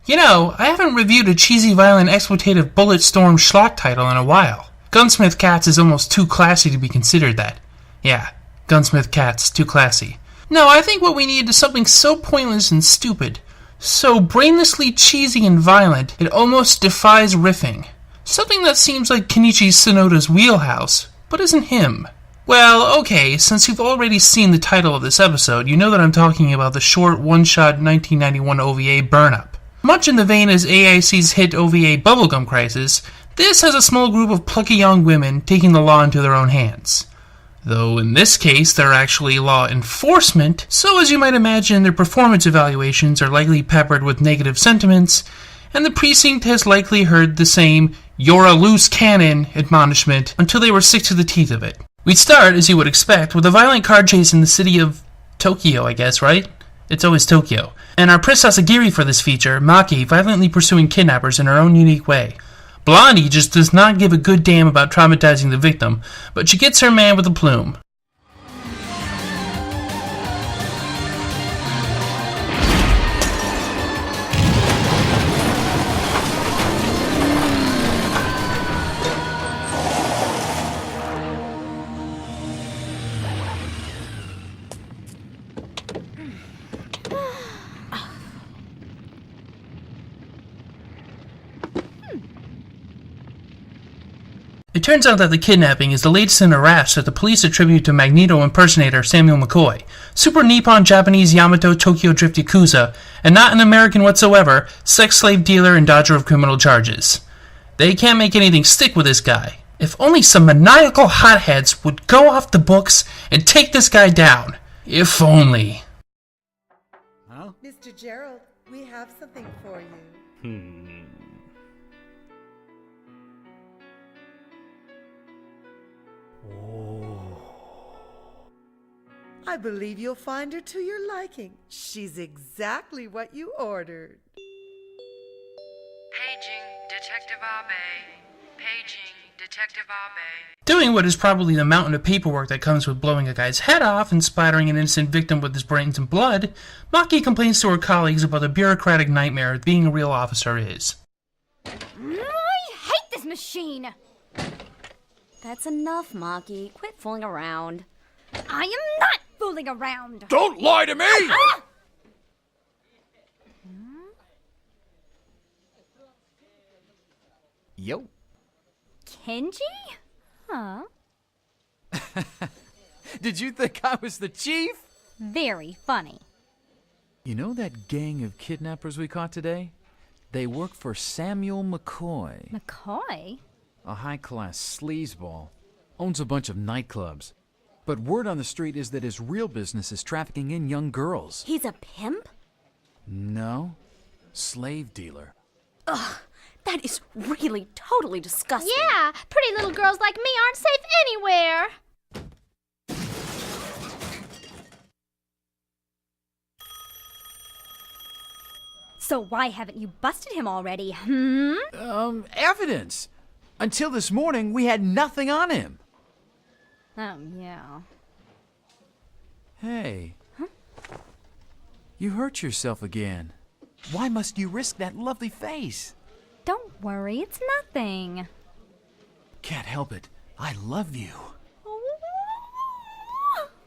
You know, I haven't reviewed a cheesy, violent, exploitative bullet-storm schlock title in a while. Gunsmith Cats is almost too classy to be considered that. Yeah, Gunsmith Cats, too classy. No, I think what we need is something so pointless and stupid, so brainlessly cheesy and violent, it almost defies riffing. Something that seems like Kenichi Sonoda's wheelhouse, but isn't him. Well, okay, since you've already seen the title of this episode, you know that I'm talking about the short one-shot 1991 OVA Burn Up. Much in the vein as AIC's hit OVA Bubblegum Crisis, this has a small group of plucky young women taking the law into their own hands. Though in this case, they're actually law enforcement, so as you might imagine, their performance evaluations are likely peppered with negative sentiments, and the precinct has likely heard the same "you're a loose cannon" admonishment until they were sick to the teeth of it. We'd start, as you would expect, with a violent car chase in the city of Tokyo, I guess, right? It's always Tokyo. And our Pris Sasagiri for this feature, Maki, violently pursuing kidnappers in her own unique way. Blondie just does not give a good damn about traumatizing the victim, but she gets her man with a plume. It turns out that the kidnapping is the latest in a rash that the police attribute to Magneto impersonator Samuel McCoy, Super Nippon Japanese Yamato Tokyo Drift Yakuza, and not an American whatsoever, sex slave dealer and dodger of criminal charges. They can't make anything stick with this guy. If only some maniacal hotheads would go off the books and take this guy down. If only. Huh? Mr. Gerald, we have something for you. I believe you'll find her to your liking. She's exactly what you ordered. Paging Detective Abe. Paging Detective Abe. Doing what is probably the mountain of paperwork that comes with blowing a guy's head off and splattering an innocent victim with his brains and blood, Maki complains to her colleagues about the bureaucratic nightmare being a real officer is. I hate this machine! That's enough, Maki. Quit fooling around. I am not fooling around! Don't lie to me! Ah! Yo. Kenji? Huh? Did you think I was the chief? Very funny. You know that gang of kidnappers we caught today? They work for Samuel McCoy. McCoy? A high-class sleazeball. Owns a bunch of nightclubs. But word on the street is that his real business is trafficking in young girls. He's a pimp? No. Slave dealer. Ugh, that is really totally disgusting. Yeah, pretty little girls like me aren't safe anywhere. So why haven't you busted him already, Evidence! Until this morning, we had nothing on him. Oh, yeah. Hey. Huh? You hurt yourself again. Why must you risk that lovely face? Don't worry, it's nothing. Can't help it. I love you.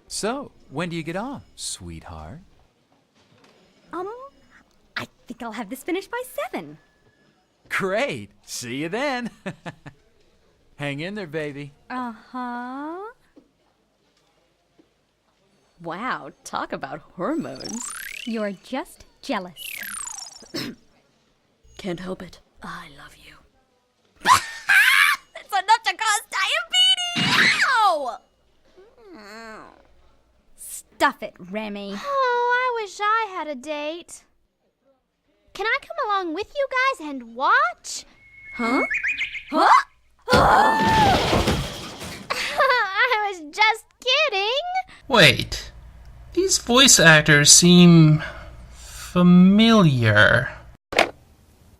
So, when do you get off, sweetheart? I think I'll have this finished by 7. Great. See you then. Hang in there, baby. Uh-huh. Wow, talk about hormones. You're just jealous. Can't help it. I love you. That's enough to cause diabetes! Ow! Stuff it, Remy. Oh, I wish I had a date. Can I come along with you guys and watch? Huh? Huh? I was just kidding. Wait, these voice actors seem familiar.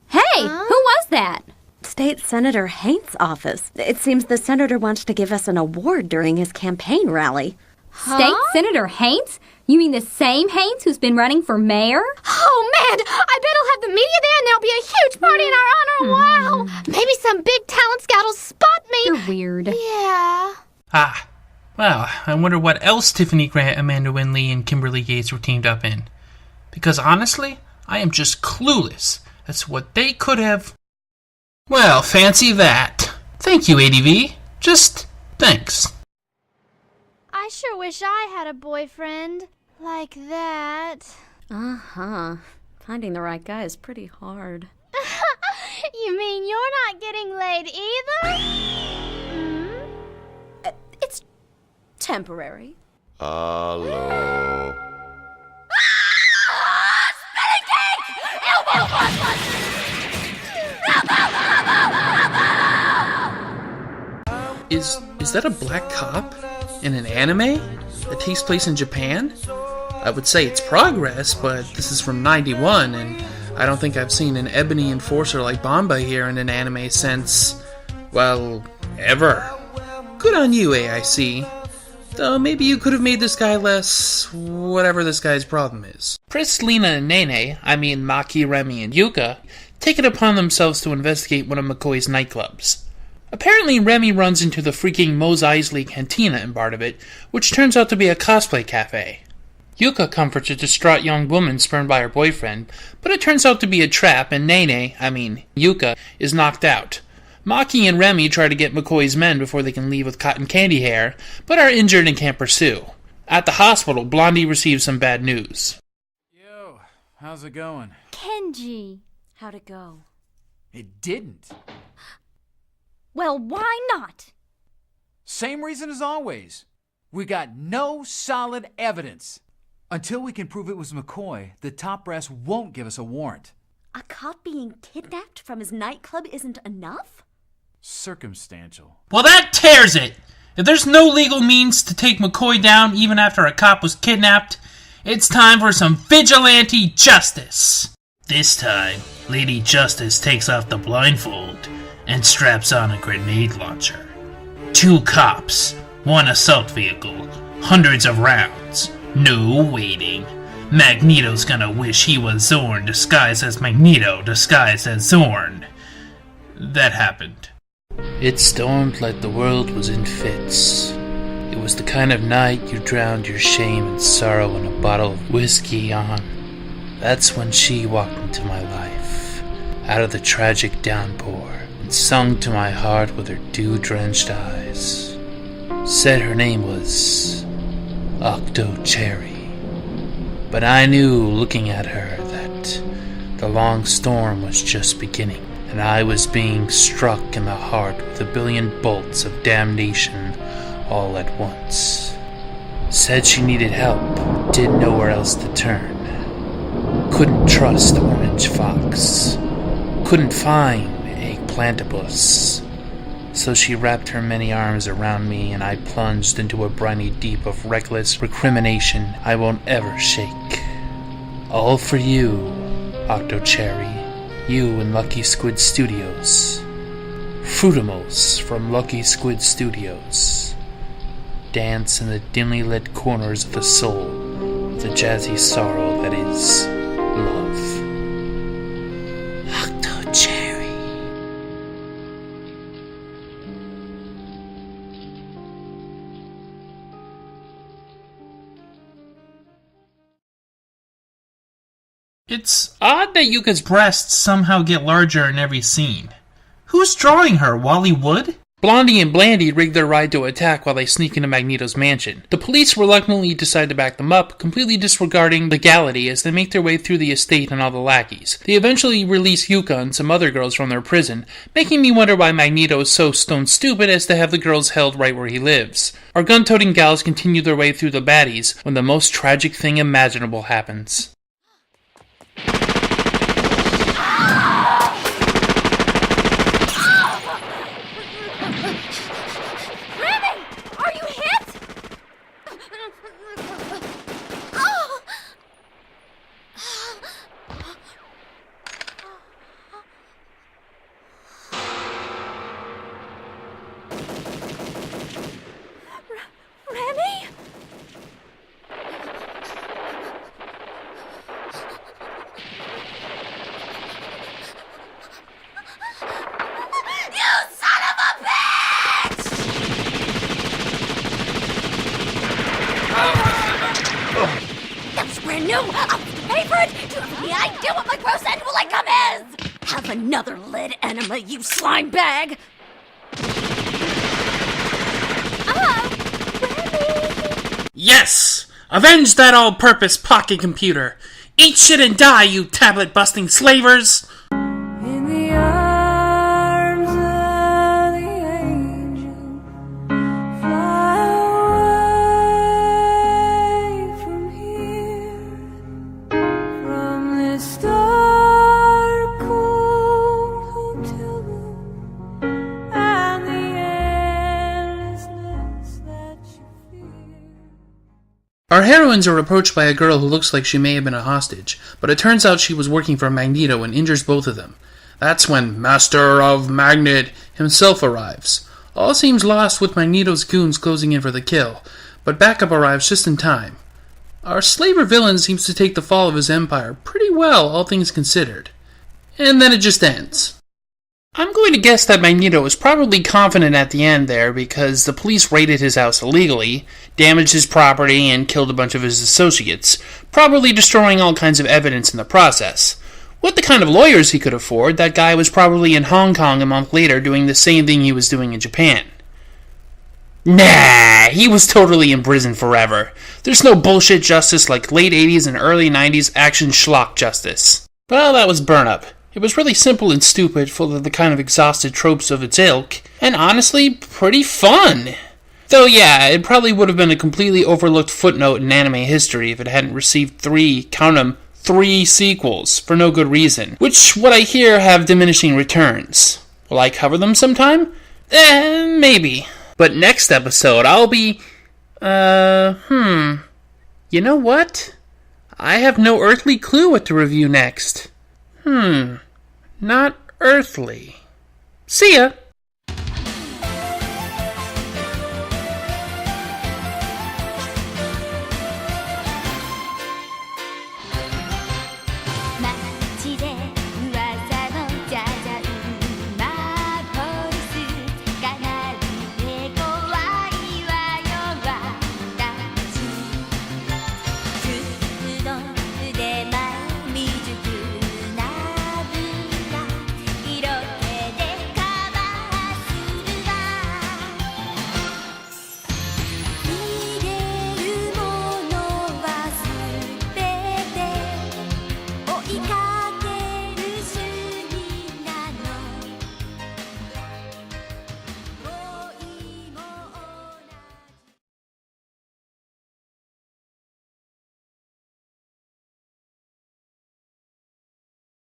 Hey, who was that? State Senator Haint's office. It seems the senator wants to give us an award during his campaign rally. State Senator Haints? You mean the same Haynes who's been running for mayor? Oh, man! I bet I'll have the media there and there'll be a huge party in our honor. Wow! Maybe some big talent scout will spot me. You're weird. Yeah. Ah, well, I wonder what else Tiffany Grant, Amanda Winley, and Kimberly Gates were teamed up in. Because honestly, I am just clueless as to what they could have... Well, fancy that. Thank you, ADV. Just thanks. I sure wish I had a boyfriend like that. Uh-huh. Finding the right guy is pretty hard. You mean you're not getting laid either? It's temporary. Hello. Is that a black cop in an anime that takes place in Japan? I would say it's progress, but this is from 91, and I don't think I've seen an ebony enforcer like Bamba here in an anime since, well, ever. Good on you, AIC. Though maybe you could have made this guy less... whatever this guy's problem is. Pris, Lena, and Nene, I mean Maki, Remy, and Yuka, take it upon themselves to investigate one of McCoy's nightclubs. Apparently, Remy runs into the freaking Mos Eisley Cantina in part of it, which turns out to be a cosplay cafe. Yuka comforts a distraught young woman spurned by her boyfriend, but it turns out to be a trap, and Yuka, is knocked out. Maki and Remy try to get McCoy's men before they can leave with cotton candy hair, but are injured and can't pursue. At the hospital, Blondie receives some bad news. Yo, how's it going? Kenji. How'd it go? It didn't. Well, why not? Same reason as always. We got no solid evidence. Until we can prove it was McCoy, the top brass won't give us a warrant. A cop being kidnapped from his nightclub isn't enough? Circumstantial. Well, that tears it! If there's no legal means to take McCoy down even after a cop was kidnapped, it's time for some vigilante justice! This time, Lady Justice takes off the blindfold and straps on a grenade launcher. 2 cops, 1 assault vehicle, hundreds of rounds, no waiting. Magneto's gonna wish he was Zorn disguised as Magneto disguised as Zorn. That happened. It stormed like the world was in fits. It was the kind of night you drowned your shame and sorrow in a bottle of whiskey on. That's when she walked into my life, out of the tragic downpour, and sung to my heart with her dew-drenched eyes. Said her name was Octo Cherry. But I knew, looking at her, that the long storm was just beginning, and I was being struck in the heart with a billion bolts of damnation all at once. Said she needed help, didn't know where else to turn. Couldn't trust Orange Fox. Couldn't find a Plantibus. So she wrapped her many arms around me, and I plunged into a briny deep of reckless recrimination I won't ever shake. All for you, Octo Cherry, you and Lucky Squid Studios. Fruitimals from Lucky Squid Studios. Dance in the dimly lit corners of the soul with the jazzy sorrow that is love. Octo Cherry. It's odd that Yuka's breasts somehow get larger in every scene. Who's drawing her, Wally Wood? Blondie and Blandy rig their ride to attack while they sneak into Magneto's mansion. The police reluctantly decide to back them up, completely disregarding legality as they make their way through the estate and all the lackeys. They eventually release Yuka and some other girls from their prison, making me wonder why Magneto is so stone stupid as to have the girls held right where he lives. Our gun-toting gals continue their way through the baddies when the most tragic thing imaginable happens. No, I'll pay for it. Do you have any idea what my gross annual income is? Have another lead enema, you slime bag. Yes! Avenge that all-purpose pocket computer! Eat shit and die, you tablet-busting slavers! In the arms of the angel, fly away from here, from this dark, cold hotel room, and the endlessness that you fear. Our heroines are approached by a girl who looks like she may have been a hostage, but it turns out she was working for Magneto and injures both of them. That's when Master of Magnet himself arrives. All seems lost with Magneto's goons closing in for the kill, but backup arrives just in time. Our slaver villain seems to take the fall of his empire pretty well, all things considered. And then it just ends. I'm going to guess that Magneto was probably confident at the end there because the police raided his house illegally, damaged his property, and killed a bunch of his associates, probably destroying all kinds of evidence in the process. With the kind of lawyers he could afford, that guy was probably in Hong Kong a month later doing the same thing he was doing in Japan. Nah, he was totally in prison forever. There's no bullshit justice like late 80s and early 90s action schlock justice. Well, that was Burn Up. It was really simple and stupid, full of the kind of exhausted tropes of its ilk, and honestly, pretty fun. Though yeah, it probably would have been a completely overlooked footnote in anime history if it hadn't received 3 sequels, for no good reason, which, what I hear, have diminishing returns. Will I cover them sometime? Maybe. But next episode, I'll be, You know what? I have no earthly clue what to review next. Not earthly. See ya!